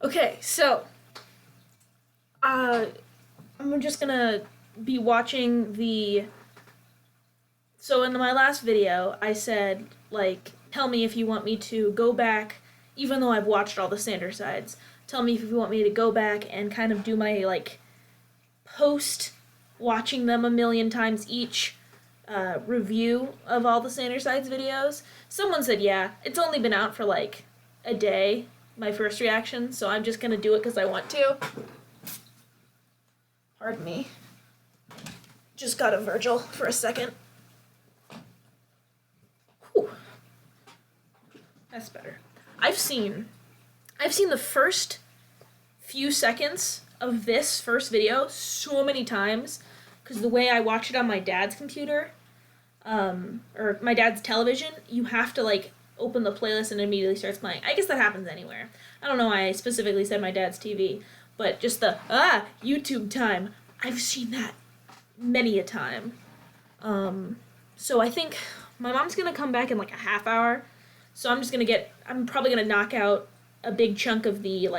Okay, so I'm just gonna be watching the. So in my last video, I said like, tell me if you want me to go back, even though I've watched all the Sanders sides. Tell me if you want me to go back and kind of do my like post watching them a million times each review of all the Sanders sides videos. Someone said yeah, it's only been out for like a day. My first reaction, so I'm just gonna do it because I want to. Pardon me. Just got a Virgil for a second. Whew. That's better. I've seen the first few seconds of this first video so many times because the way I watch it on my dad's computer, or my dad's television, you have to like open the playlist and it immediately starts playing. I guess that happens anywhere. I don't know why I specifically said my dad's TV, but just the YouTube time. I've seen that many a time. So I think my mom's gonna come back in like a half hour. So I'm probably gonna knock out a big chunk of the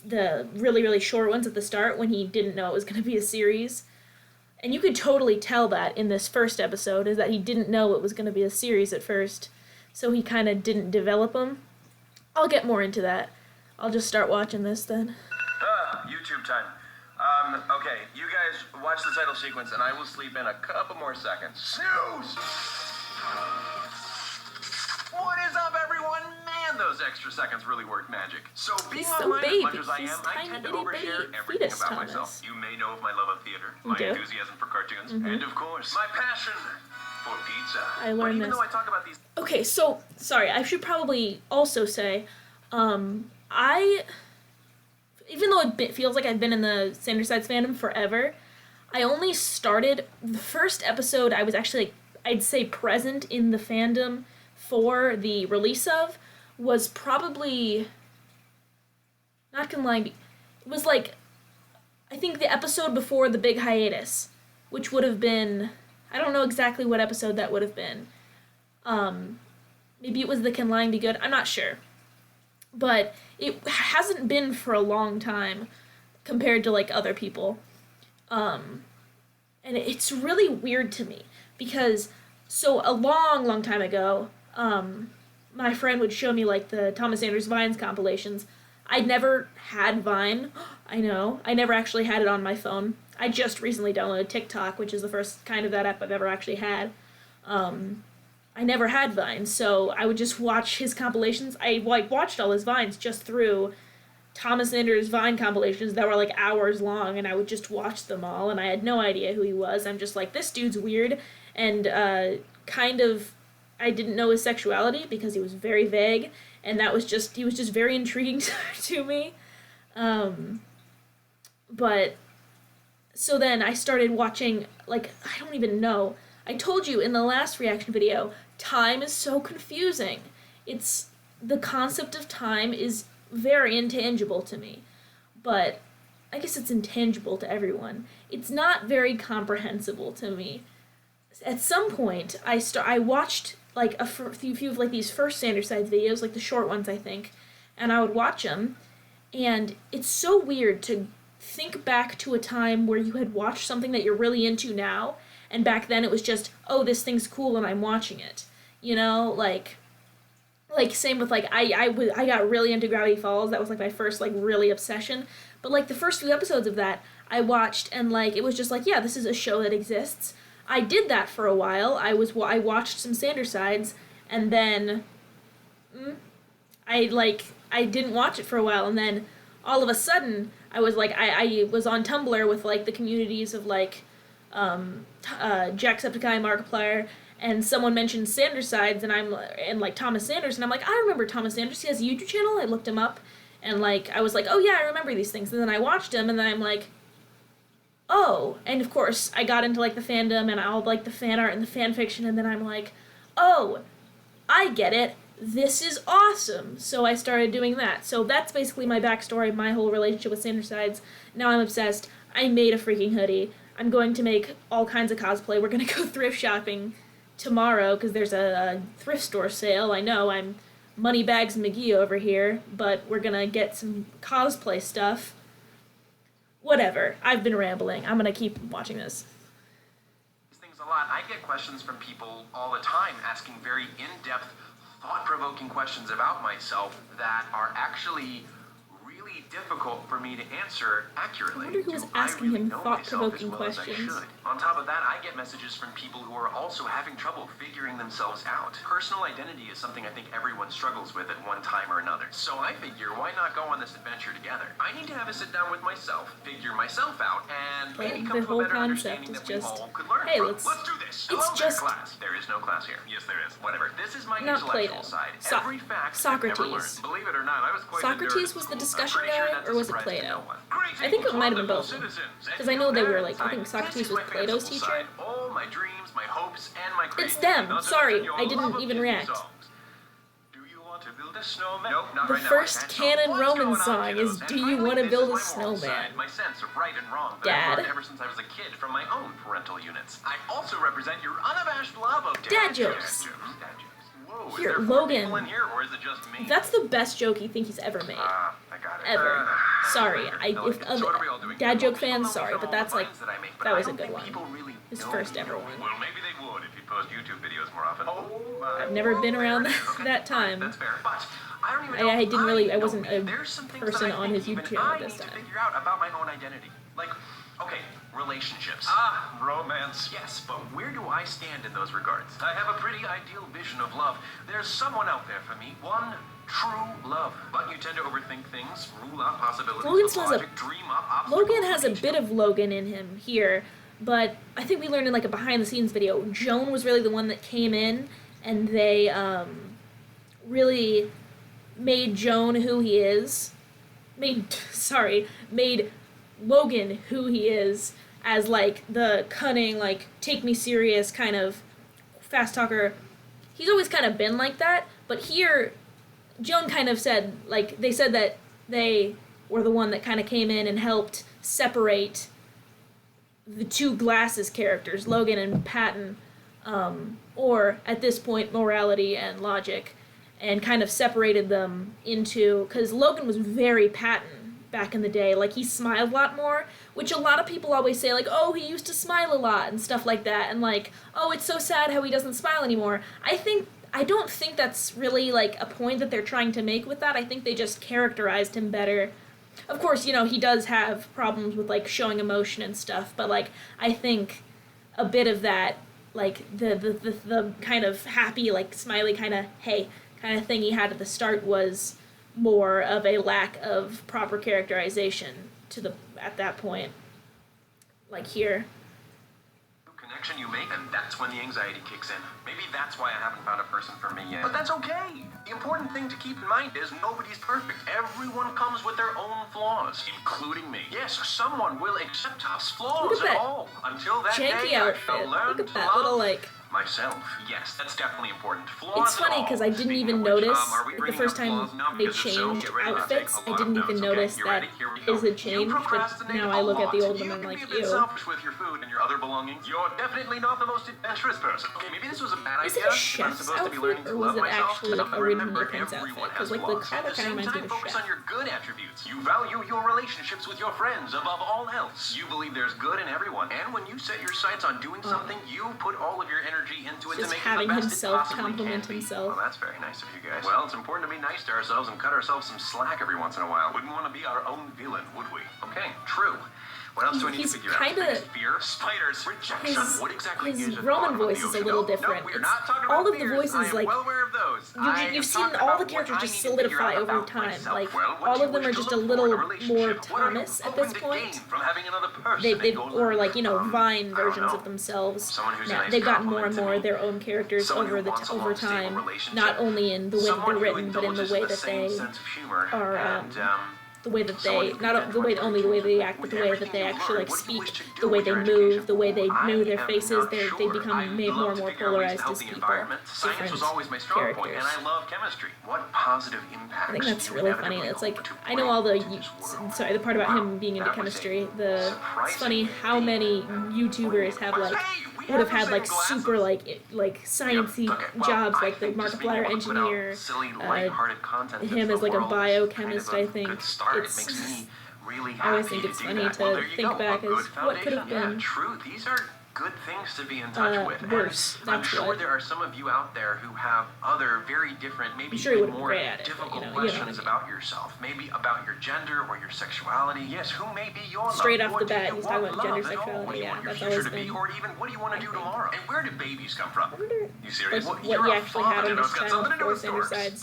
the really, really short ones at the start when he didn't know it was gonna be a series. And you could totally tell that in this first episode, is that he didn't know it was gonna be a series at first. So he kind of didn't develop them. I'll get more into that. I'll just start watching this then. YouTube time. Okay, you guys watch the title sequence and I will sleep in a couple more seconds. Snooze! What is up, everyone? Man, those extra seconds really work magic. So being so online baby. as much as I He's am, I tiny, tend to itty overshare bitty everything fetus, about Thomas. myself. You may know of my love of theater, my do? enthusiasm for cartoons, and of course, my passion for pizza. I learned even this. though I talk about these... Okay, so sorry, I should probably also say, even though it feels like I've been in the Sanders Sides fandom forever, I only started the first episode. I was actually I'd say present in the fandom for the release of was probably not gonna lie. It was like I think the episode before the big hiatus, which would have been I don't know exactly what episode that would have been. Maybe it was the Can Lying Be Good? I'm not sure. But it hasn't been for a long time compared to like other people. And it's really weird to me because so a long, long time ago, my friend would show me like the Thomas Sanders Vines compilations. I'd never had Vine. I know. I never actually had it on my phone. I just recently downloaded TikTok, which is the first kind of that app I've ever actually had. I never had Vine, so I would just watch his compilations. I watched all his Vines just through Thomas Sanders Vine compilations that were like hours long, and I would just watch them all, and I had no idea who he was. I'm just like, this dude's weird, and I didn't know his sexuality because he was very vague, and he was just very intriguing to me. But so then I started watching, like, I don't even know. I told you in the last reaction video, time is so confusing. The concept of time is very intangible to me. But I guess it's intangible to everyone. It's not very comprehensible to me. At some point, I watched like a few of like these first Sanders Sides videos, like the short ones, I think, and I would watch them, and it's so weird to think back to a time where you had watched something that you're really into now, and back then it was just, oh, this thing's cool and I'm watching it. You know, like same with like I got really into Gravity Falls. That was like my first like really obsession. But like the first few episodes of that I watched, and like it was just like, yeah, this is a show that exists. I did that for a while. I watched some Sanders Sides, and then I didn't watch it for a while, and then all of a sudden I was like I was on Tumblr with like the communities of like Jacksepticeye, Markiplier, and someone mentioned Sanders Sides, and like Thomas Sanders, and I'm like, I remember Thomas Sanders. He has a YouTube channel. I looked him up, and like I was like, oh yeah, I remember these things. And then I watched him, and then I'm like, oh, and of course I got into like the fandom and all like the fan art and the fan fiction, and then I'm like, oh, I get it. This is awesome. So I started doing that. So that's basically my backstory, my whole relationship with Sanders Sides. Now I'm obsessed. I made a freaking hoodie. I'm going to make all kinds of cosplay. We're going to go thrift shopping tomorrow because there's a thrift store sale. I know I'm Moneybags McGee over here, but we're gonna get some cosplay stuff. Whatever. I've been rambling. I'm gonna keep watching this. Things a lot. I get questions from people all the time asking very in-depth, thought-provoking questions about myself that are actually really difficult for me to answer accurately. I wonder who was Do asking really him know myself thought-provoking as well as I questions. should? On top of that, I get messages from people who are also having trouble figuring themselves out. Personal identity is something I think everyone struggles with at one time or another. So I figure, why not go on this adventure together? I need to have a sit down with myself, figure myself out, and But maybe the come to whole a better concept understanding is that we just, all could learn hey, from. let's do this. it's Hello there, just- class. There is no class here. Yes, there is. Whatever. This is my Not intellectual Plato. side. So- Every fact I've never learned. Socrates. Believe it or not, I was quite Socrates a nerd was at the school. I'm discussion pretty sure guy, that's or a was it surprise to Plato? no one. I think it might have been both. Because I know they were like, I think This Socrates is was my Plato's fanciful teacher. side. All my dreams, my hopes, and my It's creativity. them. Not to Sorry, mention your I didn't love of even Disney react. songs. Do you want to build a snowman? Nope, not The right now. first I can't. canon What's Roman going on, song kiddos? is And Do You finally, Wanna this Build is a my moral Snowman? side, my sense of right and wrong that Dad. I've learned ever since I was a kid from my own parental units. I also represent your unabashed love of Dad jokes. Dad jokes. Whoa, Here, is there four Logan. people in here, or is it just me? That's the best joke you think he's ever made. I got it. Ever. Sorry, if So what are we all doing? dad joke People know fans, me sorry, from but all that's the like, lines that I make, but that I was a don't good think one. people really His know first me. ever one. Well, maybe they would if you post YouTube videos more often. Oh my. I've never been around Okay, that time. That's fair. But I don't even I know. didn't really- I know wasn't me. a There's some things person that I on think his even YouTube channel I at this need to time. figure out about my own identity. Like, okay, relationships. Romance. Yes, but where do I stand in those regards? I have a pretty ideal vision of love. There's someone out there for me. One true love. But you tend to overthink things, rule out possibilities. Logan with still has a- logic, dream up obstacles Logan has a with each bit of Logan in him here, but I think we learned in like a behind the scenes video, Joan was really the one that came in and they really made Joan who he is. Made Logan who he is as like the cunning, like take me serious kind of fast talker. He's always kind of been like that, but here Joan kind of said, like, they said that they were the one that kind of came in and helped separate the two Glasses characters, Logan and Patton, or at this point, morality and logic, and kind of separated them into, because Logan was very Patton back in the day, like, he smiled a lot more, which a lot of people always say, like, oh, he used to smile a lot, and stuff like that, and like, oh, it's so sad how he doesn't smile anymore. I don't think that's really, like, a point that they're trying to make with that. I think they just characterized him better. Of course, you know, he does have problems with, like, showing emotion and stuff, but, like, I think a bit of that, like, the kind of happy, like, smiley kind of, hey, kind of thing he had at the start was more of a lack of proper characterization at that point. Like here. connection you make, and that's when the anxiety kicks in. Maybe that's why I haven't found a person for me yet. But that's okay. The important thing to keep in mind is nobody's perfect. Everyone comes with their own flaws, including me. Yes, someone will accept us flaws Look at at that all. Until that janky day, I outfit. shall learn Look at to that love little, like, myself. Yes, that's definitely important. Flaws it's funny at because all. I didn't Speaking even of which, notice are we like, the bringing first up flaws time now? they Because if so, changed get ready to take outfits. a I lot of didn't even notes, okay? notice You that ready? Here we go. is a You change, but procrastinate now I look at the a old lot. one and I'm You like, can be a bit ew. selfish with your food and your other belongings. You're definitely not the most adventurous person. Okay, maybe this was a bad Is it idea. a I'm chef's supposed to be outfit, learning or to was love it myself. actually like a But Winnie the remember, Pooh's outfit? everyone Because has like the flaws. collar At the kind of same reminds me time, of a focus chef. on your good attributes. You value your relationships with your friends above all else. You believe there's good in everyone. And when you set your sights on doing something, you put all of your energy into it Just to make having it the best himself it possibly compliment can be. himself. Well, that's very nice of you guys. Well, it's important to be nice to ourselves and cut ourselves some slack every once in a while. Wouldn't want to be our own villain, would we? Okay, true. What else do I need to He's figure out? kinda- Biggest fear, spiders, rejection. What exactly his is it? Roman About the voice is a ocean? little Nope, different. Nope, we're It's- not talking all about of the fears. voices, I am like, well aware of those. You've seen all the characters just solidify over time. Like, all of them are just a little more Thomas at this point. Or like, you know, Vine versions of themselves. Now, they've gotten more and more their own characters over time, not only in the way that they're written, but in the way that they are, the way that they, not the way only the way they act, but the way that they actually like speak, the way they move, the way they move their faces, they become made more and more polarized as people, Science was always my strong different point, and characters. I love chemistry. What positive impacts I think that's do you really funny. inevitably It's like, hope to I know bring all the, to this world? sorry, the part about him being into That was a chemistry, it's funny how many YouTubers have like would have had like super like sciencey jobs like the Markiplier engineer, silly, lighthearted content him as like a biochemist. Kind of I think good start. it's. It makes me really I always happy think it's to do funny that. to Well, there you think go. back A good as what could have foundation. been. Yeah, true. These are good things to be in touch with. And Worse. I'm That's sure what. there are some of you out there who have other very different, maybe I'm sure you even would've been more great at it, but, difficult you know what I questions mean. about yourself. Maybe about your gender or your sexuality. Yes, who may be your love? Straight off What the do bat, you he's want talking about gender love at all? sexuality. What do you Yeah, want your that's future always to be? been. Or even what do you want to do I think. tomorrow? And where do babies come from? I wonder You serious? like, You're what he a actually father, had on you know, his it's got channel something to do for with Sanders storks. Sides.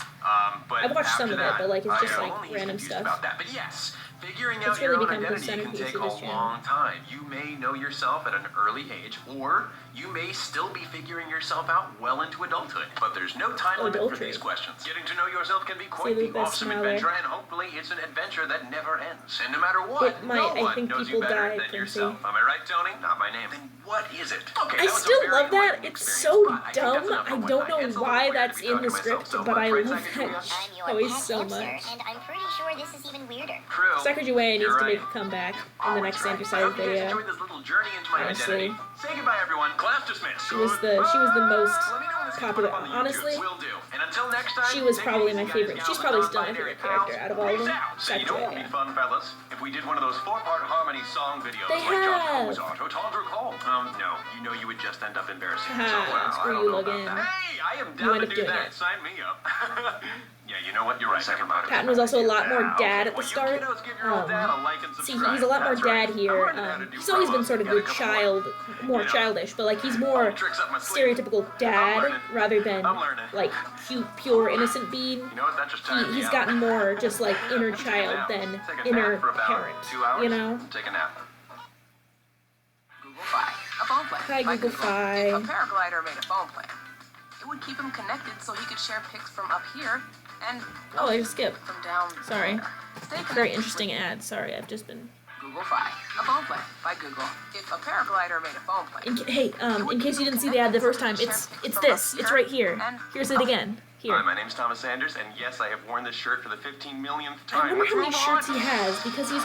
But I've watched some after of it, but like it's I just am like only random confused stuff. about that. But yes, figuring It's out really your own become the identity can centerpiece take of a his channel. long time. You may know yourself at an early age, or you may still be figuring yourself out well into adulthood. But there's no time limit for Adultery. these questions. Getting to know yourself can be quite the the best awesome smiler. adventure, and hopefully it's an adventure that never ends. And no matter what, It might. no I one think knows people you better die, than Princey. yourself. Am I right, Tony? Not by name. Then what is it? Okay, I that was a still very love that. enlightening It's experience, so but I think dumb. that's enough for I one don't night. know It's a little why weird to that's be in talking the to myself script, so but much, I right, love Sacagawea? that I'm your always pet so hamster, much. and I'm pretty sure this is even weirder. True. Sacagawea needs You're to right. make a comeback in the Always next right. Sanders I Sides hope you guys video. enjoyed this little journey into my Honestly. identity. Say goodbye, everyone. Class dismissed. She was the most Let me know when this gets popular. put up on the Honestly, YouTubes. Will do. And until next time, she was take it probably easy, my guys, favorite. gals, She's and probably still my non-binary favorite character pals. out of all of Peace them. out. So you know what would be Sacagawea. fun, fellas? If we did one of those four-part harmony song videos They like John have. Cozart or Tondra Cole. No. You know you would just end up embarrassing Haha, yourself. Well, I screw don't you, know about Logan. that. Hey, I am You down end to up do doing that. it. Sign me up. Yeah, you know what? You're right. Second about it. Patton was also a lot more Yeah, dad okay. at the Well, you start. kiddos give your old dad a like and See, subscribe. he's a lot more That's right. dad here. I'm learning how to do He's always been promos. sort of Got a the couple child, more You know, childish, but like he's more tricks up my sleeve. stereotypical I'm dad learning. rather than I'm learning. like cute, pure, innocent being. You know what? That just tired me He's out. gotten more just like inner Take a child nap. than Take a inner nap for about parent. 2 hours. You know? Take a nap. Google Fi, a phone plan. Hi, by Google Fi. If a paraglider made a phone plan, it would keep him connected so he could share pics from up here and Oh, I just skipped. from down Sorry. there. Stay connected Very with interesting ad. Sorry, I've just been. Google Fi, a phone plan by Google. If a paraglider made a phone plan, In case you didn't see the ad the first time, it's this. It's right here. Here's it again. Here. Hi, my name's Thomas Sanders, and yes, I have worn this shirt for the 15 millionth time. I wonder Let's how many move shirts on. he has because he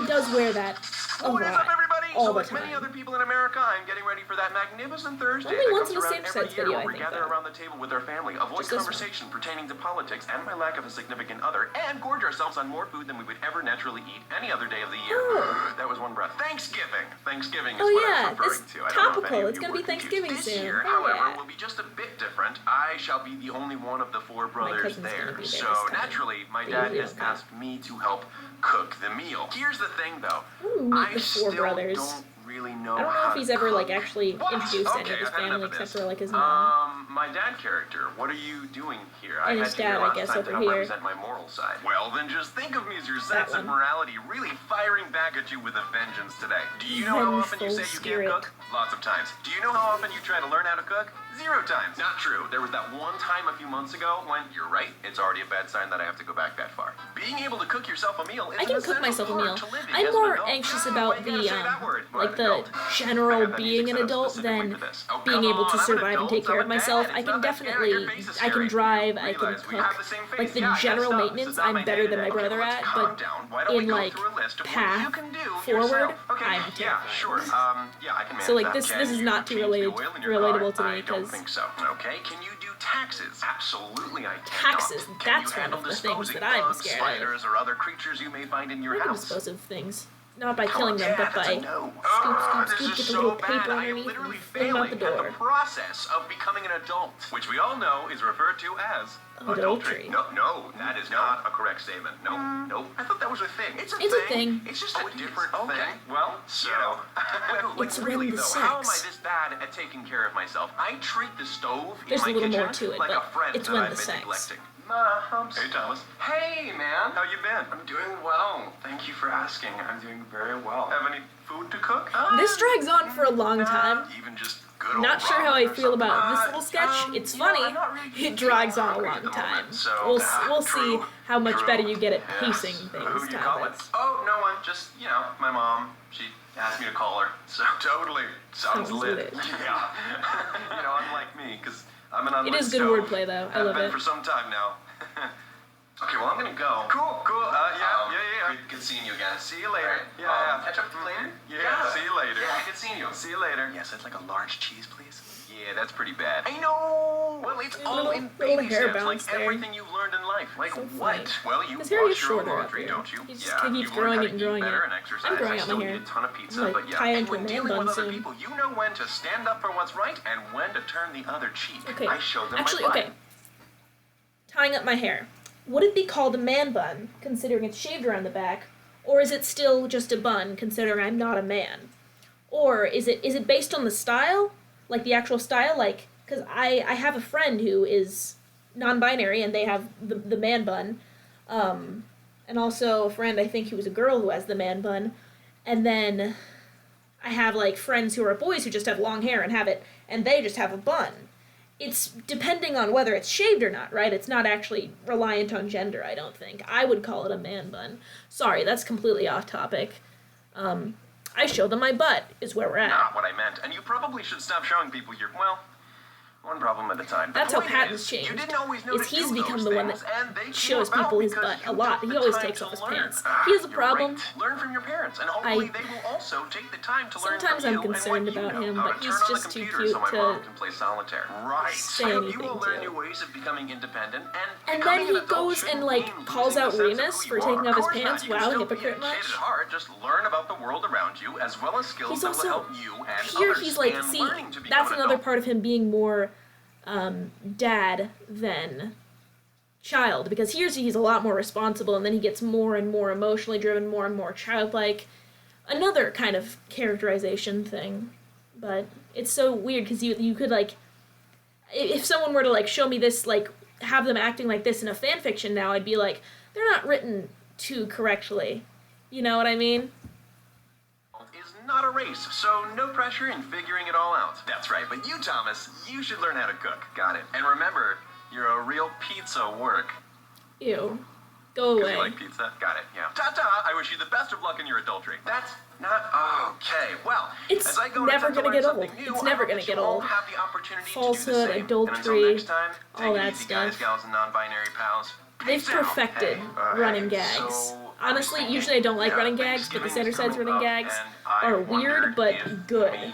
does wear that a What is lot, up, everybody? all So, the like many time. other people in America, I'm getting ready for that magnificent Thursday Only that once comes in a around Sanders every Sides year video, where I we think, gather though. around the table with our family, avoid Just this one. conversation pertaining to politics and my lack of a significant other, and gorge ourselves on more food than we would ever naturally eat any other day of the year. Oh. That was one breath. Thanksgiving. Thanksgiving is Oh, what yeah, I was referring this to. I don't know if topical. any of It's you gonna were be confused. Thanksgiving This soon. year, Oh, however, yeah. will be just a bit different. I shall be the only one of the four brothers cousin's gonna there. be there So this time. naturally, my They dad usually has don't come. asked me to help cook the meal. Here's the thing, though. Ooh, meet I the four still brothers. don't really know I don't know how if he's to ever like cook. actually What? introduced any Okay, of his I've had enough family of except this. for like his mom. My dad character. What are you doing here? I And had his you here dad, I last guess, time over to help here. represent my moral side. Well, then just think of me as your sense of one. morality really firing back at you with a vengeance today. Do you know how often you Vengeful say you spirit. can't cook? Lots of times. Do you know how often you try to learn how to cook? 0 times. Not true. There was that one time a few months ago when, you're right, it's already a bad sign that I have to go back that far. Being able to cook yourself a meal is I an can cook essential myself a part meal. to living I'm as an more adult. anxious Why about you gotta the say that word? What, like the adult? I general have that being music an set up adult specifically than for this. Oh, being come able on, to I'm an survive and adult, take care I'm of a myself. dad. I It's can not that scary. Your definitely face is I can scary. drive, You I can realize we have cook. the same face. Like the Yeah, general next up, maintenance, this is not I'm my better than my day-to-day. brother Let's at, calm but down. Why don't we in go like through a list of what path you can do forward, yourself? Okay. I'm Yeah, terrified. sure. Yeah, I can manage So, like, that. this Can is you not too change the related- oil in your relatable car? to me, I don't 'cause- think so. Okay. Can you do taxes? Absolutely, I can. Taxes, Can that's you one handle of the things disposing that I'm bugs, scared of. spiders, or other creatures you may find in your I can house? dispose of things. Not by Come killing on, them, but Dad, that's by a no. scoop, This scoop, is get the so little bad. paper I am underneath literally and fling them out failing the at door. the process of becoming an adult, which we all know is referred to as Adultery. No, that is not a correct statement. No, no. I thought that was a thing. It's a thing. It's just a different thing. Well, so It's when really the though, how am I sex. this bad at taking care of myself? I treat the stove There's in a my little kitchen more to it, like a but friend it's that when I've the been sex. neglecting. Hey, Thomas. Hey, man. How you been? I'm doing well. Thank you for asking. I'm doing very well. Have any food to cook? This drags on for a long time. Even just good old Not sure how I ramen or feel about something. this little sketch. It's funny. I'm not really It drags on a hungry long at the time. moment, so, We'll see true, how much true. better you get at Yes. pacing Who things, you calling? Thomas. Oh, no one. Just, my mom. She asked me to call her. So totally. Sounds Sounds lit. lit. Yeah. Unlike me, because I'm an unlit It is good stove. wordplay, though. I Have love been it. for some time now. Okay, well, I'm gonna go. Cool. Yeah. Good seeing you again. See you later. Right. Yeah. Catch up with you later? Yeah, see you later. Yeah, good seeing you. See you later. Yes, I'd like a large cheese, please. Yeah, that's pretty bad. I know! Well, it's all in little baby hair steps, like bounce there. everything you've learned in life. Like So what? funny. Well, you His hair is wash your own shorter up laundry, here. don't you? He just Yeah, keeps you learn growing how it to and eat growing better it. and exercise. I'm growing I out still my eat hair. a ton of pizza, I'm gonna but yeah. tie And into a when man dealing bun with other soon. people, you know when to stand up for what's right and when to turn the other cheek. Okay. I showed them Actually, my butt. okay. Tying up my hair. Would it be called a man bun, considering it's shaved around the back, or is it still just a bun, considering I'm not a man? Or is it based on the style, like the actual style, like because I have a friend who is non-binary and they have the man bun, and also a friend I think who was a girl who has the man bun, and then I have like friends who are boys who just have long hair and have it, and they just have a bun. It's depending on whether it's shaved or not, right? It's not actually reliant on gender, I don't think. I would call it a man bun. Sorry, that's completely off topic. I show them my butt, is where we're at. Not what I meant. And you probably should stop showing people your, well, one problem at a time. That's The how point Patton's is, changed. You didn't always know Is to he's do become those the one things, that and they came shows about people his because butt a you lot. took He the always time takes to off his learn. pants. He has a You're problem. right. Learn from your parents, and hopefully they will also take the time to learn Sometimes from I'm you concerned and what about you know, him, how but to he's turn on just the too computer cute so my to mom can play solitaire. Right. say You anything will learn to. new ways of becoming independent, And becoming then an he adult goes shouldn't and like mean calls losing out the sense of Remus who for you taking are. off his Of course pants. not. You can Wow, still be hypocrite a kid much? at heart. Just learn about the world around you, as well as skills He's that will also help you and here. others. He's like, and see, learning to become that's an another adult. part of him being more dad than child, because he's a lot more responsible, and then he gets more and more emotionally driven, more and more childlike. Another kind of characterization thing, but it's so weird because you could like, if someone were to like show me this, like have them acting like this in a fan fiction now, I'd be like, they're not written too correctly. You know what I mean? Is not a race, so no pressure in figuring it all out. That's right, but you, Thomas, you should learn how to cook. Got it. And remember, you're a real pizza work. Ew. Go 'Cause away. you like pizza? Got it, yeah. Ta-ta! I wish you the best of luck in your adultery. That's not okay. Well, It's as I go never to gonna learn get something old. New, It's I never hope gonna that get you all old. have the opportunity to do Falsehood, the same. adultery, and until next time, all take it that easy, guys, stuff. gals, and non-binary pals. They've Peace out. perfected Hey, running hey, gags. so, Honestly, usually I don't like running gags, but the Thanksgiving is Sanders Side's coming running up, gags and I are weird, wondered but if good. Maybe,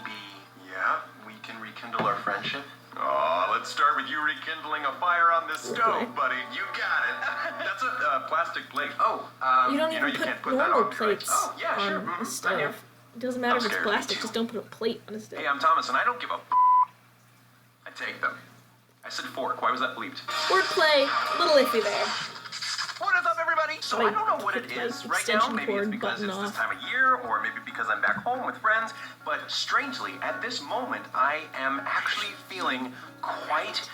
yeah, we can rekindle our friendship. Oh, let's start with you rekindling a fire on this stove, buddy. You got it. That's a plastic plate. Oh, You don't know even you can't put put that normal on, right? plates Oh, yeah, sure. on a I know. stove. It doesn't matter if it's scared. plastic, Me just too. don't put a plate on a stove. Hey, I'm Thomas, and I don't give a I take them. I said fork. Why was that bleeped? Wordplay, a little iffy there. What is up, everybody? So I don't know what it Take my is right now. extension Maybe it's cord because button it's this off. time of year, or maybe because I'm back home with friends. But strangely, at this moment, I am actually feeling quite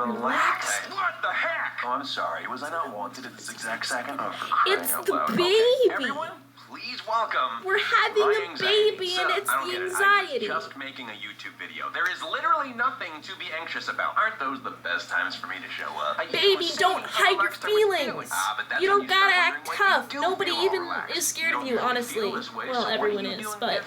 relaxed. What the heck? Oh, I'm sorry. Was I not wanted at this exact second? Oh, for crying It's out the loud. baby. Okay. Everyone, please welcome. We're having my a anxiety. baby, So, and it's I don't the get it. anxiety. I was just making a YouTube video. There is literally nothing to be anxious about. Aren't those the best times for me to show up? Baby, don't hide your feelings. But You don't gotta act tough. tough. Nobody even is scared of you, honestly. Well, everyone is, but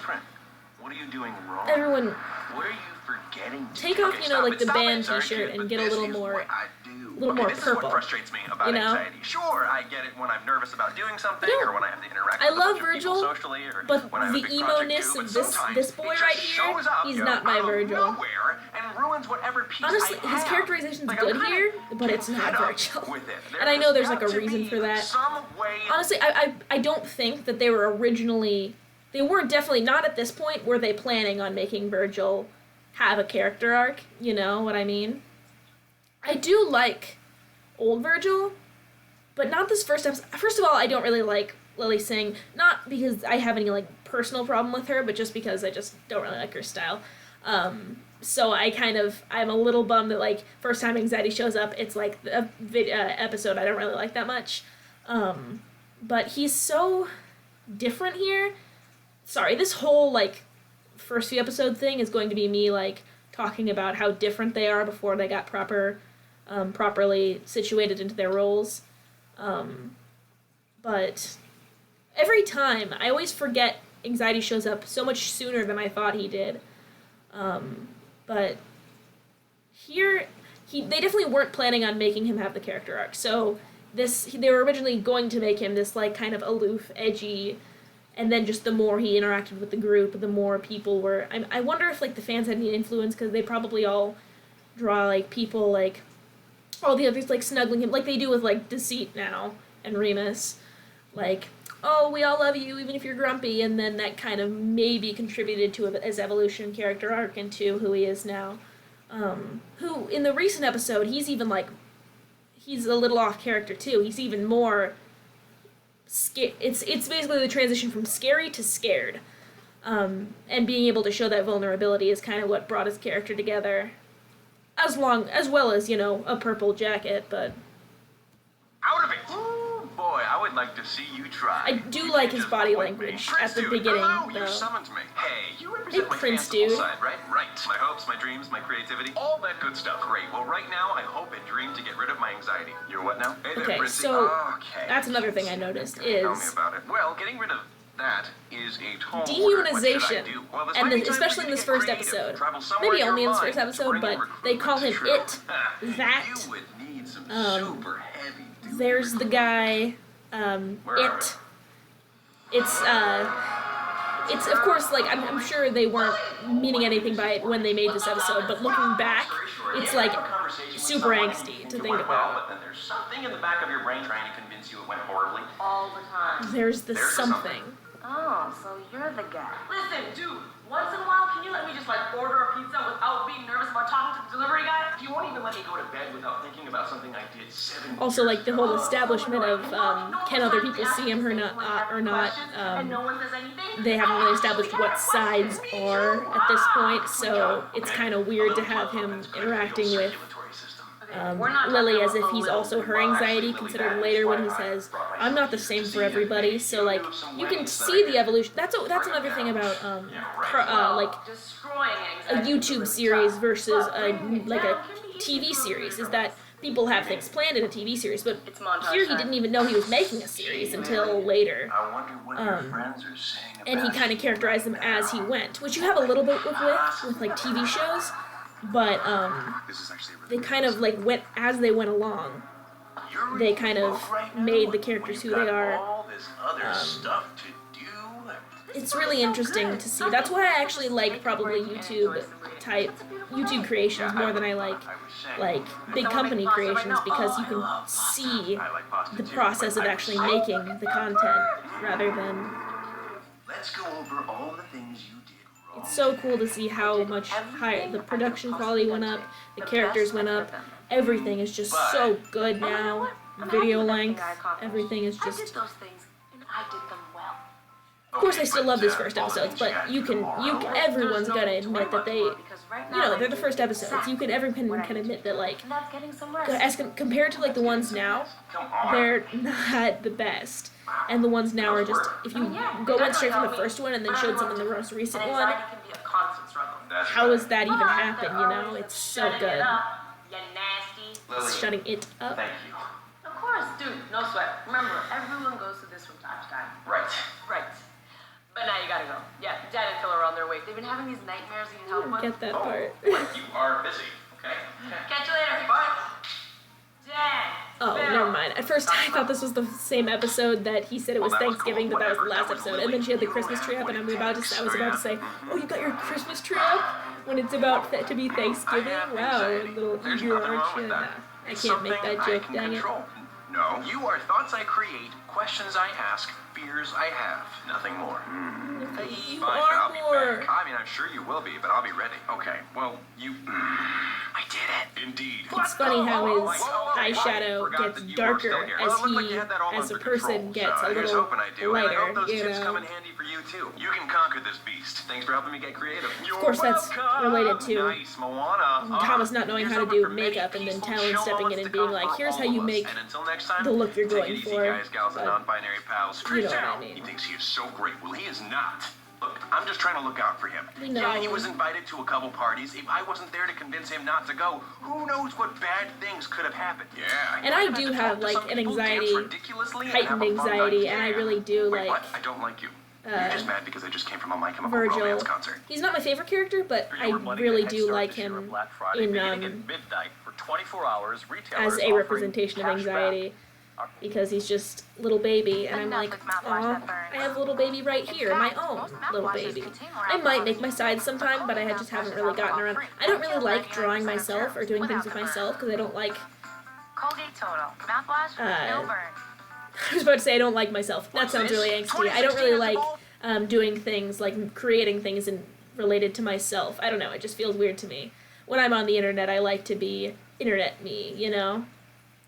What are you doing wrong? everyone What are you forgetting? to Take do? off, Okay, you know, stop like it, the stop it. band Sorry, t-shirt kid, and but get a this little is more- what I do. little more this is purple, what frustrates me about you know? anxiety. Sure, I get it when I'm nervous about doing something, No. or when I have to interact I with love a bunch of people Virgil, socially, or but when I have a the big project emo-ness due, of but this sometimes boy it right just here, shows up, he's yo, not my out of Virgil. nowhere and ruins whatever piece Honestly, I his have. characterization's Like, I'm good kinda here, but it's getting not fed up Virgil. with it. And I know there's like a got to reason be for that. some way. Honestly, I don't think that they were originally... They were definitely not at this point were they planning on making Virgil have a character arc, you know what I mean? I do like old Virgil, but not this first episode. First of all, I don't really like Lily Singh, not because I have any like personal problem with her, but just because I just don't really like her style. So I'm a little bummed that like first time Anxiety shows up, it's like a episode I don't really like that much. But he's so different here. Sorry, this whole like first few episode thing is going to be me like talking about how different they are before they got properly situated into their roles. But every time I always forget Anxiety shows up so much sooner than I thought he did. But here they definitely weren't planning on making him have the character arc. So they were originally going to make him this like kind of aloof, edgy, and then just the more he interacted with the group, the more people were. I wonder if like the fans had any influence, because they probably all draw like people like all the others like snuggling him like they do with like Deceit now and Remus, like, oh, we all love you even if you're grumpy, and then that kind of maybe contributed to his evolution character arc into who he is now. Who in the recent episode he's even like he's a little off character too. He's even more it's basically the transition from scary to scared. And being able to show that vulnerability is kind of what brought his character together. As well as, you know, a purple jacket, but Out of it! Ooh, boy, I would like to see you try. I do like his body language at the beginning, Hello, though. you summoned me. Hey, you represent my Prince fanciful dude. side, right? Right. My hopes, my dreams, my creativity, all that good stuff. Great. Well, right now, I hope and dream to get rid of my anxiety. You're what now? Hey there, Okay, Princey. so Okay. that's another thing I noticed Tell me is about it. Well, getting rid of that is a tall order. dehumanization, What should I do? Well, this and might be time especially for in you this to get first creative. episode. Travel somewhere Maybe in only in your this first mind to episode, bring in but they call him recruitment. it. True. That. You would need some super heavy duty There's the guy, Where are it. It's of course like I'm sure they weren't meaning anything by it when they made this episode, but looking back, it's like super angsty to think about. But then there's something in the back of your brain trying to convince you it went horribly. All the time. There's the There's the something. Oh, so you're the guy. Listen, dude, once in a while, can you let me just like order a pizza without being nervous about talking to the delivery guy? You won't even let me go to bed without thinking about something I did 7 Also, like the years whole ago. establishment of can other people see him or not, And no one says anything? they haven't really established what sides are at this point, so it's kind of weird to have him interacting with Circulatory system. Lily as if he's also her anxiety, considering later when he says, I'm not the same for everybody, so like, you can see the evolution. That's another thing about, like, Destroying a anxiety. YouTube series versus a TV series, is that people have things planned in a TV series, but It's montage here he time. didn't even know he was making a series until later. I wonder what your friends are saying about And he kind of characterized them as he went, which you have a little bit with like TV shows, but This is actually really they kind of like went as they went along. You're They reading kind a of book right now, made the and characters you've who they got are. all this other stuff to do. It's really interesting to see. That's why I actually like probably YouTube creations more than I like big company creations, because you can see I like pasta the too, process but of I actually was- making the content rather than. Let's go over all the things you did wrong. It's so cool to see how much higher the production quality went up, the characters went up, everything is just so good now. Video length, everything is I just. did those things, and I did them well. Of course, I still love these first episodes, but everyone's gonna admit that they, they're the first episodes. Everyone can admit that, like, And that's getting some rest. as compared to like the ones now, Come on. they're not the best. And the ones now are just, if you went straight from the first one and then showed someone the most recent one, Anxiety can be a constant struggle. That's how right. does that even happen? You know, it's so Shutting good. it up, you nasty. Lily, Shutting it up. thank you. Of course, dude, no sweat. Remember, everyone goes through this from time to time. Right. Right. But now you gotta go. Yeah, Dad and Phil are on their way. They've been having these nightmares you need help with. Get that part. Like you are busy, okay? Catch you later. Bye. Dad. Oh, Phil. never mind. At first, I thought this was the same episode that he said it was Well, that was Thanksgiving, cool. but that was the last Whatever. That was episode. And then she had the Lily. Christmas tree up, and I was about to say, Mm-hmm. "Oh, you got your Christmas tree up?" When it's about to be Thanksgiving. I have Wow, anxiety. little There's Hebrew nothing wrong arch. with Nah, that. I It's can't make something that joke. I can Dang it. control. No, you are thoughts I create, questions I ask, fears I have. Nothing more. You Fine, are I'll be more. back. I mean, I'm sure you will be, but I'll be ready. Okay, well, you... I did it. Indeed. It's funny how his eyeshadow Forgot gets that you were darker still here. as Well, it looked like he, you had that all as a under person, control. gets So a here's little hoping I do, and I hope lighter. those You tips come know. in handy for you too. You can conquer this beast. Thanks for helping me get creative. Of course, that's related to nice, Moana. Thomas not knowing Here's how to hoping do for many makeup, and then peaceful, Talon chill stepping in moments and to being come like, for "Here's all how you of us." make And until next time, the look you're take going it easy, for." guys, gals, and But non-binary pals. you know Streets what I out. mean. He thinks he is so great. Well, he is not. Look, I'm just trying to look out for him. We Yeah, know. he was invited to a couple parties. If I wasn't there to convince him not to go, who knows what bad things could have happened. Yeah. And I do have, like, an anxiety, heightened anxiety, and I really do Wait, like what? I don't like you. You're just mad because I just came from a My Chemical Virgil. Romance concert. He's not my favorite character, but I really do like him in midnight for 24 hours. as a representation of anxiety. because he's just little baby, and I'm Enough like, with mouthwash aw, that burns. I have a little baby right In here, my fact, own most little mouthwashes baby. contain more I might alcohol make my than sides sometime, but I just haven't really gotten around. I don't really like drawing myself or doing things with myself because I don't like. Colgate Total. Mouthwash with no burn. I was about to say I don't like myself. That sounds really angsty. I don't really like doing things, like creating things and related to myself. I don't know, it just feels weird to me. When I'm on the internet, I like to be internet me, you know?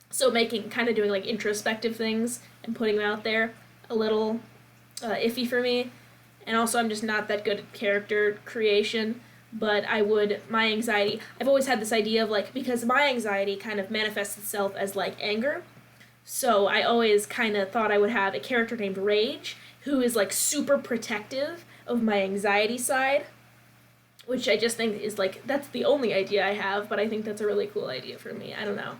So kind of doing like introspective things and putting them out there, a little iffy for me. And also I'm just not that good at character creation, but my anxiety, I've always had this idea of like, because my anxiety kind of manifests itself as like anger. So I always kind of thought I would have a character named Rage, who is like super protective of my anxiety side, which I just think is like, that's the only idea I have, but I think that's a really cool idea for me. I don't know.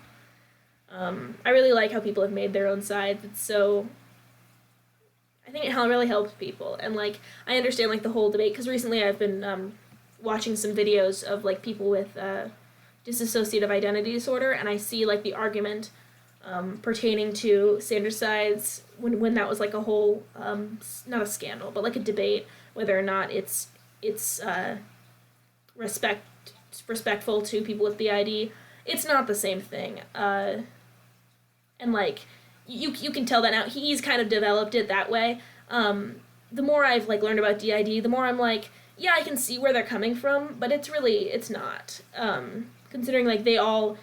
I really like how people have made their own sides. It's so, I think it really helps people. And like, I understand like the whole debate, because recently I've been watching some videos of like people with dissociative identity disorder, and I see like the argument pertaining to Sanders' sides when that was like a whole not a scandal but like a debate whether or not it's respectful to people with BID. It's not the same thing, and like you can tell that now he's kind of developed it that way. The more I've like learned about DID, the more I'm like, yeah, I can see where they're coming from, but it's not, considering like they all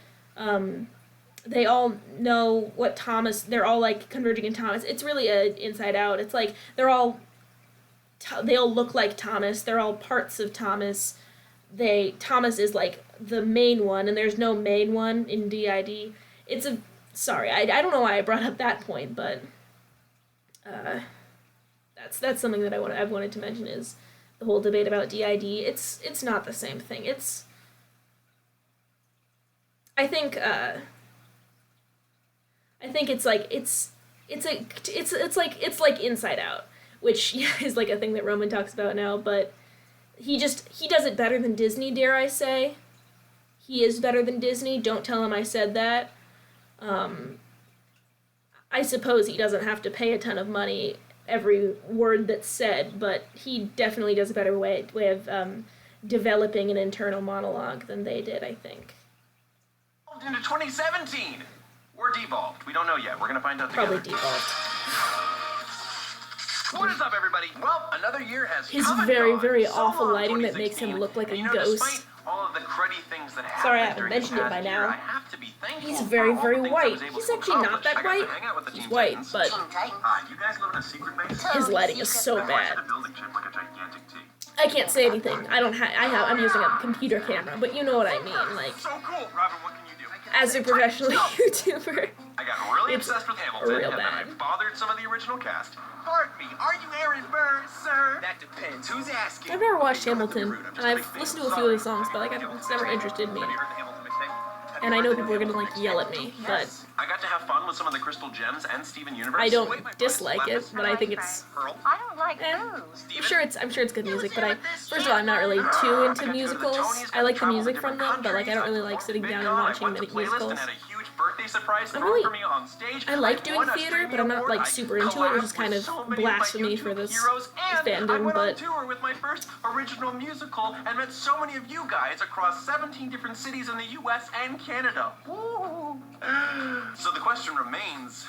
know what Thomas, they're all like converging in Thomas. It's really a inside out. It's like they all look like Thomas. They're all parts of Thomas. Thomas is like the main one, and there's no main one in DID. Sorry, I don't know why I brought up that point, but that's something that I've wanted to mention is the whole debate about DID. It's not the same thing. I think it's like it's like Inside Out, which is like a thing that Roman talks about now, but he does it better than Disney, dare I say. He is better than Disney. Don't tell him I said that. I suppose he doesn't have to pay a ton of money every word that's said, but he definitely does a better way of developing an internal monologue than they did, I think. Into 2017. We're devolved. We don't know yet. We're gonna find out together. Probably devolved. What is up, everybody? Well, another year has His come and very, gone. very So awful long, lighting that makes him 2016. look like a And, ghost. Despite all of the cruddy things that happened Sorry, I haven't during mentioned the it by past year, now. I have to be thankful He's for very, all the very things I white. was able He's to actually not accomplish. that I got to white. hang out with the He's Teen white, Titans. but You guys live in a secret base? his lighting is so bad. The building shaped like a gigantic T. I can't say anything. I'm using a computer camera, but you know what I mean. Like, So cool. Robin, what can you do? as a professional YouTuber, I got really It's obsessed with Hamilton, real and then I bad. bothered some of the original cast. Pardon me, are you Aaron Burr, sir? That depends. Who's asking? I've never watched Hamilton, and I've listened to a few of the songs, but like it's never interested me. Have you heard the Hamilton mixtape? And I know people are gonna like yell at me, but I got to have fun with some of the Crystal Gems and Steven Universe. I don't Wait, my dislike it. buddies, But I think it's Pearl, I don't like I'm booze. sure it's good music. But first of all, I'm not really too into musicals. I like the music from them, but like I don't really like sitting down and watching musicals. Birthday surprise I'm really- for me on stage. I like doing theater, but I'm not like super into it, which is kind of blasphemy for this fandom. I went on But tour with my first original musical and met so many of you guys across 17 different cities in the U.S. and Canada. Woo. So the question remains,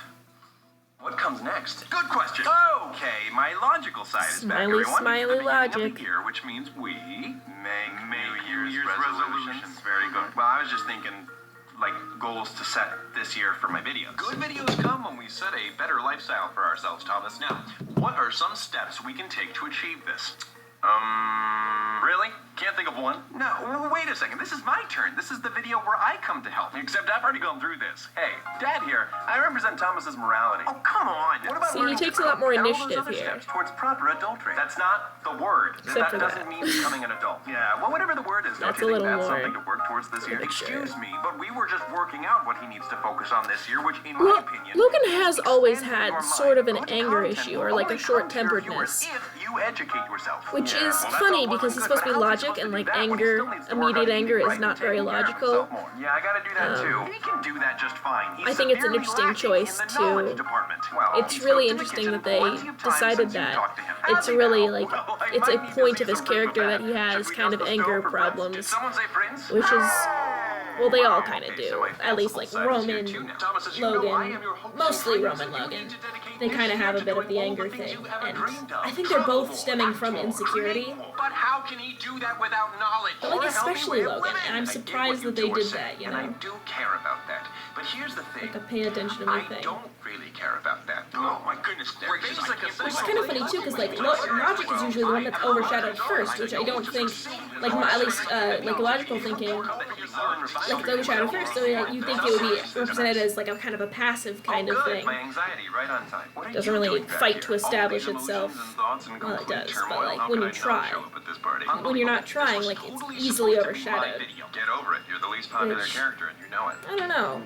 what comes next? Good question. Okay, my logical side is back, Smiley, everyone. smiley It's the beginning of logic. the year, which means we make New Year's resolutions. Very good. Well, I was just thinking, like, goals to set this year for my videos. Good videos come when we set a better lifestyle for ourselves, Thomas. Now, what are some steps we can take to achieve this? Really? Can't think of one? No, wait a second. This is my turn. This is the video where I come to help. Except I've already gone through this. Hey, Dad here. I represent Thomas's morality. Oh, come on. What about gotta See, learn he to takes a lot more grow. And all those initiative other here. steps towards proper adultry. That's not the word. Except for that doesn't that. mean becoming an adult. Yeah, well, whatever the word is, That's don't you a think little that's more something to work towards this year? picture. Excuse me, but we were just working out what he needs to focus on this year, which, in my Well, opinion, Logan has always expanding had your sort of an mind. Good anger content issue, will or like a only come to your short-temperedness. viewers if you educate yourself. Which Yeah, is well, that's funny all well because and he's good, supposed to be but how's he logic, supposed and to like do that when he anger, still needs to work on immediate eating anger is right not and very taking care of logical. himself more? Yeah, I gotta do that too. He can do that just fine. He's I think it's an severely interesting lacking choice in the knowledge to- department. Well, It's he's really cooked in the interesting kitchen that they plenty of times decided since you that. talked to him. It's Has he really now? like, Well, I it's might a need to point see of his some proof character that that. he has Should we kind of dust the anger stove for Prince? Did problems, someone say Prince? which is, well, they all Wow, kind of okay, do. so my At least fanciful like side is here Roman, too now. Thomas, as you know, I Logan, am your hopes and mostly dreams, Roman and you Logan. need to dedicate They this kind of year have a to bit of doing the all anger things thing, you ever and dreamed of. I think they're both Travel stemming more, from act more, insecurity. create more. But how can he do that without knowledge? But, like, or a healthy especially way of Logan, living? and I'm I get what surprised you that they two are did saying, that, you and I know? do care about that. But here's the thing. Like a pay attention to me I thing. don't really care about that. Oh my goodness, there is like a Which is kind of funny too, because like logic is usually the one that's overshadowed first, which I don't think, like at least like logical thinking, like it's overshadowed first. So yeah, you think it would be represented as like a kind of a passive kind of thing. My anxiety right on time. What are Doesn't you really doing back fight here? to establish All these itself. emotions and thoughts and Well, it complete does, but, turmoil. like, How when could you I not try. show up at this party? When you're not trying, This like was it's totally easily supposed to be my overshadowed. video. Get over it. You're the least popular Which- character, and you know it. I don't know.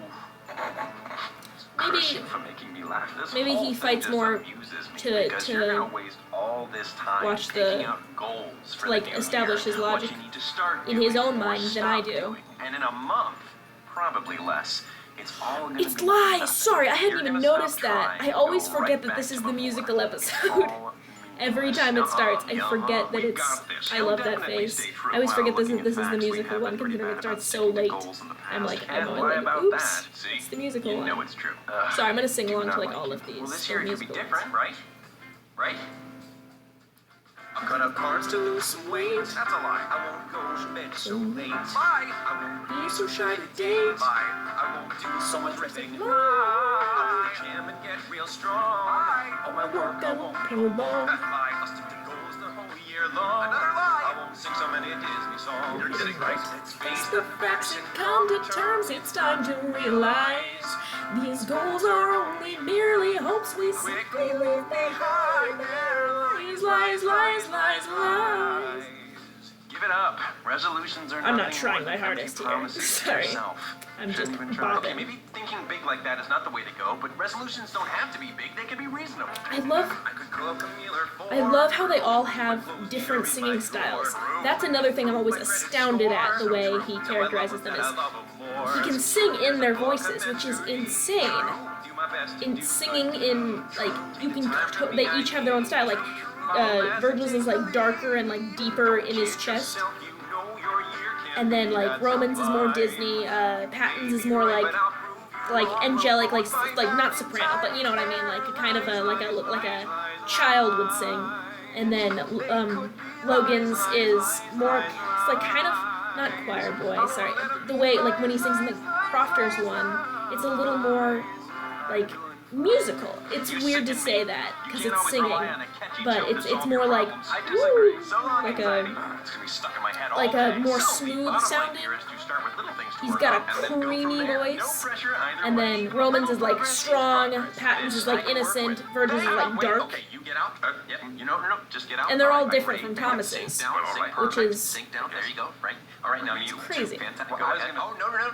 Maybe Maybe for making me laugh. This maybe whole he thing fights just more amuses me to- because to you're gonna waste all this time watch picking the- out goals for like, the new establish year, his what logic you need to start in his doing own or mind than I stop do. doing. And in a month, probably less. It's all gonna It's be lies! nothing. Sorry, I hadn't You're even gonna stop noticed that. trying I always and go forget right that back this to is the before. musical It's episode. all Every time it starts, I forget that we've it's. got this. I You'll love that definitely face. stay true I always while forget looking at this is the facts. We musical have one, been pretty considering bad it about starts so sticking to late. goals in the I'm past. like, And I'm why like, about oops, that? See? it's the musical You one. know it's true. Sorry, I'm gonna sing Do along to not like like all it. of these. Well, this They're year could be musical different, ones. right? Right? I'll cut out carbs to lose some weight. That's a lie. I won't go to bed so late. Bye. I won't Be so shy to date. Bye. I won't do so much resting. I'll go to the gym and get real strong. Bye. Oh, my work, I won't. Powerball. Bye. I'll stick to goals the whole year long. Another lie. I won't sing so many Disney songs. You're kidding, right? Let's face the facts and Come to terms, it's time to realize these goals are only merely hopes we simply leave behind. Lies, lies, lies, lies. Give it up. Resolutions are I'm not nothing trying more my than empty hardest here. promises to Sorry. yourself. I'm Shouldn't just even try. Okay, bobbing. maybe thinking big like that is not the way to go, but resolutions don't have to be big. They can be reasonable. I love I could cook a meal or four. I love how they all have different singing styles. That's another thing I'm always astounded at, the way he characterizes them, is he can sing in their voices, which is insane. In singing in, like, you can, they each have their own style, like, Virgil's is, like, darker and, like, deeper in his chest, and then, like, Roman's is more Disney, Patton's is more, like angelic, like not soprano, but you know what I mean, like a kind of like a child would sing, and then Logan's is more, it's like kind of not choir boy, sorry, the way like when he sings in the Crofters one, it's a little more like musical. It's weird to say that because it's singing, but it's more like woo, like a more smooth sounding. He's got a creamy voice, and then Roman's is like strong, Patton's is like innocent, Virgil's is like dark, and they're all different from Thomas's, which is crazy.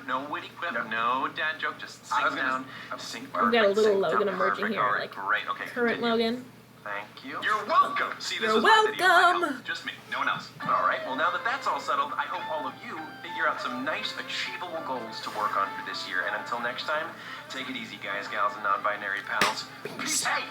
No witty quip, no dad joke, just sink down, sink. We've got a little Logan emerging here, Alright, like great, okay, current continue. Logan. Thank you. You're welcome. See, this You're is my video. I welcome. know. Just me, no one else. All right. Well, now that that's all settled, I hope all of you figure out some nice, achievable goals to work on for this year. And until next time, take it easy, guys, gals, and non-binary pals. Peace. Hey,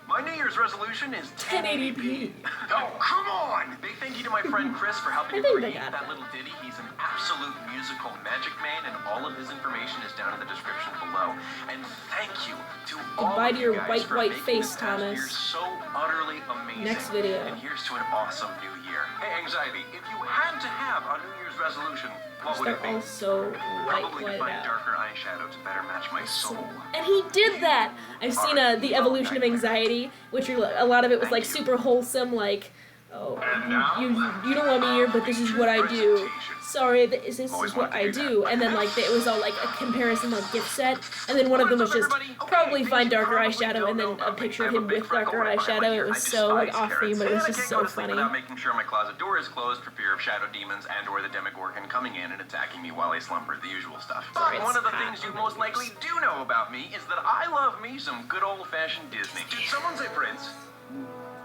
my New Year's resolution is 1080p. Oh, come on! Big thank you to my friend Chris for helping I to think they create got that that. little ditty. He's an absolute musical magic man, and all of his information is down in the description below. And thank you to all Goodbye of to you your guys for white making face, this past Thomas. year so utterly amazing. Next video. And here's to an awesome new year. Hey, Anxiety, if you had to have a New Year's resolution, what would They're it be? all so Probably to whited find out. darker eyeshadow to better match my soul. And he did that! I've seen The Evolution of Anxiety, which a lot of it was like super wholesome, like Oh, And now, you don't want me here, but this is what I do. presentation. Sorry, this is Always what wanted I to do do. that. And then, like, it was all, like, a comparison, like, gift set. And then one of them was just probably find darker eyeshadow, and then a picture of him with darker eyeshadow. It was so, like, off theme, but it was just so funny. Without making sure my closet door is closed for fear of shadow demons and or the Demogorgon coming in and attacking me while I slumber, the usual stuff. Sorry, But one of the it's things hot you on most my likely do know about me is that I love me some good old-fashioned Disney. Did someone say Prince?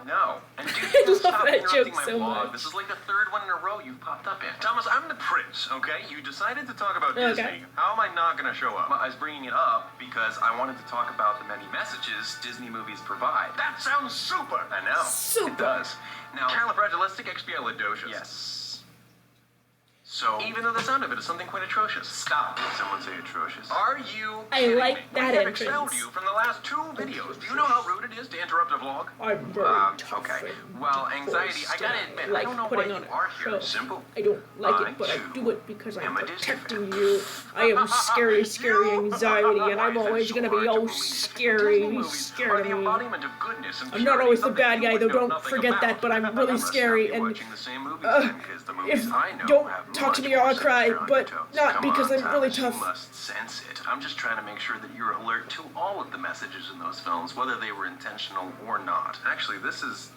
No. And I love stop that interrupting joke my so vlog. much. This is like the third one in a row you've popped up in. Thomas, I'm the prince, okay? You decided to talk about Okay. Disney. How am I not going to show up? Well, I was bringing it up because I wanted to talk about the many messages Disney movies provide. That sounds super! I know. Super. It does. Now, califragilisticexpialidocious. Yes. So, even though the sound of it is something quite atrocious. Stop. Did someone say atrocious? Are you I kidding like me? that We have entrance. expelled you from the last 2 videos. Do you know how rude it is to interrupt a vlog? I'm very tough Okay. and Well, anxiety, I gotta forced, admit, like I don't know why putting you on a are here. show. Simple. I don't like I, it, but I too, do it because I'm am a Disney protecting fan. you. I am scary, scary anxiety, and I'm Why is it always so gonna be hard to oh believe? scary, Disney be movies scared are of the me. embodiment of goodness and I'm not purity, always the something bad you guy, would though. know Don't nothing forget about. that, but I'm I really must not scary, be and watching the same movies then, 'cause the movies if I know don't have talk to much me or more I'll cry, sinister but undertones. not Come because on, I'm really Thomas, tough. You must sense it. I'm just trying to make sure that you're alert to all of the messages in those films, whether they were intentional or not. Actually, this is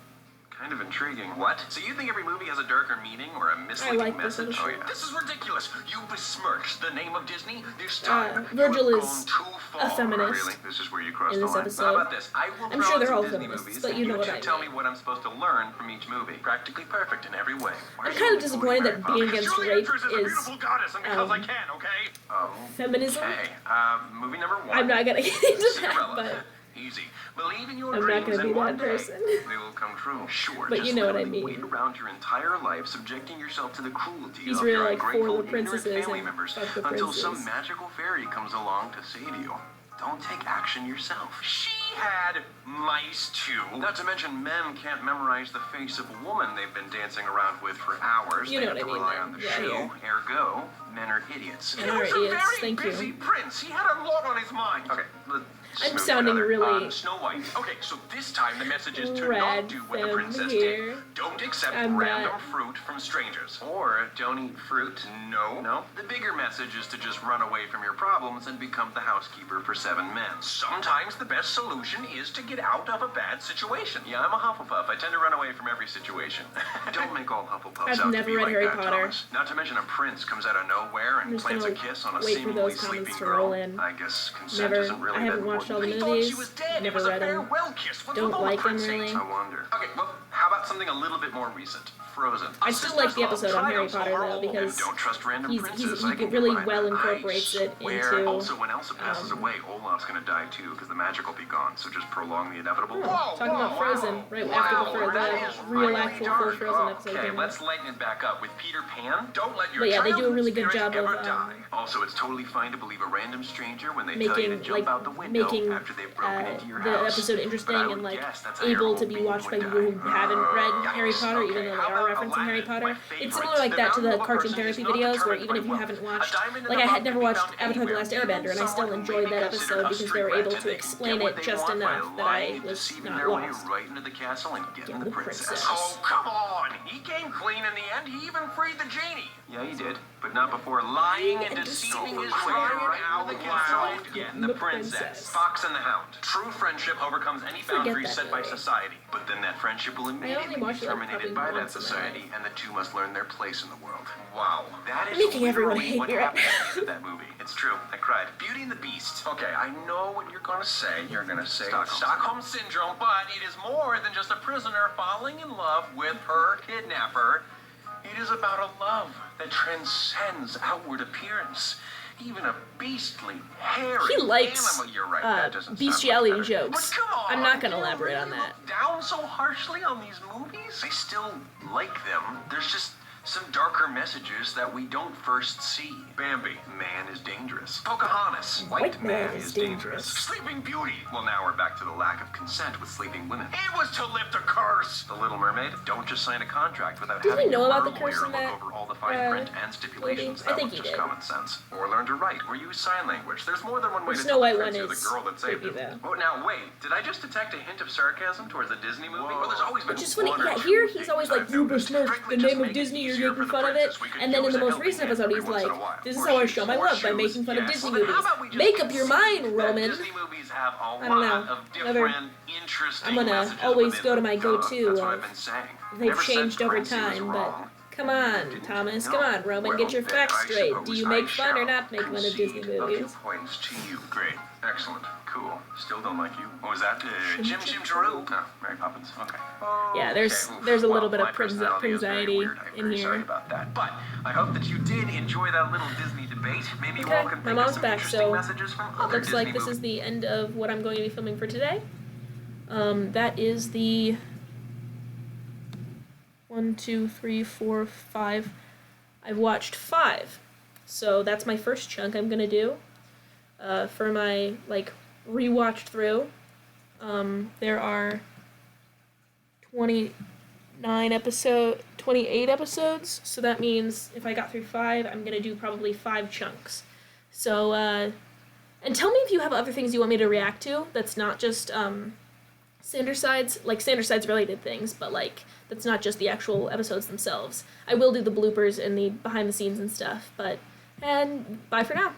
kind of intriguing. What? So you think every movie has a darker meaning or a misleading like this message? episode. Oh yeah. This is ridiculous. You besmirch the name of Disney. This time, Virgil you have is gone too far. a feminist Really? This is where you cross in the this line. episode. How about this? I will I'm throw sure out they're some all Disney feminists, movies, but and you know you what two I tell me mean. what I'm supposed to learn from each movie. Practically perfect in every way. Why I'm are you kind of only disappointed that quoting being Mary against Poppins? rape Julie Andrews is a is beautiful goddess, and because I can, okay? feminism. Okay. Movie number 1. I'm not gonna get into that, Cinderella. but Easy. Believe in your I'm not dreams gonna be and one that day person. they will come true. Sure, But just you know what I literally mean. wait around your entire life subjecting yourself to the cruelty He's of really your like for ungrateful, the princesses ignorant family and members fuck the until princes. some magical fairy comes along to save you. Don't take action yourself. She had mice too. Not to mention, men can't memorize the face of a woman they've been dancing around with for hours. You They know have what I to mean rely then. on the Yeah, shoe. here. Ergo, men are idiots. Men He are was idiots. a very Thank you. busy prince. He had a lot on his mind. Okay, let's I'm move to sounding another. really Snow White. Okay, so this time the message is to Red not do what the femme princess here. did. Don't accept I'm random not- fruit from strangers. Or don't eat fruit. No. The bigger message is to just run away from your problems and become the housekeeper for 7 men. Sometimes the best solution is to get out of a bad situation. Yeah, I'm a Hufflepuff. I tend to run away from every situation. Don't make all Hufflepuffs I've out never to be read like Harry that, Potter. Thomas. Not to mention a prince comes out of nowhere I'm and just plants a gonna kiss on a wait for seemingly those sleeping comments to girl. roll in. I guess consent Never. isn't really I haven't that watched all the important. I thought movies. she was dead. Never It was read a 'em. farewell kiss. What's Don't with all the like 'em, prince really. age? I wonder. Okay, well, how about something a little bit more recent? Frozen. I still like the episode on Harry Potter though because don't trust random he princes. I can really combine well that. incorporates I it swear. into. Also, when Elsa passes away, Olaf's gonna die too because the magic will be gone. So just prolong the inevitable. Talking about Frozen right after the real actual full Frozen episode Okay, came out. let's lighten it back up with Peter Pan. Don't let your But yeah, they do a childhood really good spirit job of, ever die. Also, it's totally fine to believe a random stranger when they tell you to making jump out the window after they've broken into your the house. episode interesting But I and would like guess that's how your able whole to be being watched by would people who die. haven't read Harry Yikes. Potter, even Okay, though how they are about referencing Harry Aladdin, Potter. my It's favorite. similar like The that to value the of a cartoon person therapy is not videos, where determined even if by you wealth. haven't A watched, diamond in like the I rough had never can be watched found Avatar: The anywhere, Last even Airbender, and I still someone who enjoyed may be that considered episode a because they street were rat able and to they can explain get what it they just want by enough that I lying and was deceiving not their way lost. right into the castle and getting Getting the the princess. princess. Oh, come on! He came clean in the end. He even freed the genie. Yeah, he did, but not before lying and deceiving his way right out of the castle and getting the princess. Fox and the Hound. True friendship overcomes any Forget boundaries that set by movie. society, but then that friendship will immediately be watched it, like, terminated probably by that once in my society, and the two must learn their place in the world. Wow, that is Making everyone literally hate what me right happened at the end of that movie. It's true. I cried. Beauty and the Beast. Okay, I know what you're gonna say. You're gonna say Stockholm Syndrome, but it is more than just a prisoner falling in love with her kidnapper. It is about a love that transcends outward appearance. Even a beastly, hairy He likes, animal. You're right. That doesn't sound bestiality much better. jokes. But come on, I'm not gonna do you elaborate on really that. look down so harshly on these movies? I still like them. There's just Some darker messages that we don't first see. Bambi, man is dangerous. Pocahontas, white man is dangerous. Sleeping Beauty. Well, now we're back to the lack of consent with sleeping women. It was to lift a curse. The Little Mermaid. Don't just sign a contract without Did we having know your about the lawyer curse in look that, over all the fine print and stipulations. That was just common sense. Or learn to write or use sign language. There's more than one way to Snow tell White the one prince you're is the girl that saved creepy, him. though. Oh, now wait. Did I just detect a hint of sarcasm towards a Disney movie? Well, there's always been Which is funny. one or Yeah, two here he's things always like, I've you noticed. besmirched Frankly, the just name of make Disney, easier you're for making the fun of it. princess. We could And then in use the a most helping recent hand episode, every he's once in like, a while. this is Or how I shoes, show my or love, by shoes. making fun of Yes. Disney Well, then how movies. about we just Make up your mind, concede that Roman. Disney movies have a I don't lot know. of Another- different, interesting I'm gonna messages always within go to them. my go-to That's what of I've been saying. they've Never said changed over Prince was time, but wrong. come on, Thomas, come on, Roman, get your Well, facts I straight. Do suppose you I make fun or shall not make fun of Disney concede a few movies? points to you. Great. Excellent. Cool. Still don't like you. What was that? Chim Chim Charu? No, Mary Poppins. Okay. Yeah, there's Okay, a little well, bit my of personality is very anxiety weird. I'm in very here. sorry about that. But I hope that you did enjoy that little Disney debate. Maybe you Okay, all can my think of mom's some back, interesting so messages from It other looks like Disney this is movies. the end of what I'm going to be filming for today. That is the 1, 2, 3, 4, 5. I've watched 5. So that's my first chunk I'm gonna do. For my rewatched through. There are 28 episodes, so that means if I got through 5, I'm gonna do probably 5 chunks. So, and tell me if you have other things you want me to react to that's not just, Sandersides related things, but that's not just the actual episodes themselves. I will do the bloopers and the behind the scenes and stuff, and bye for now.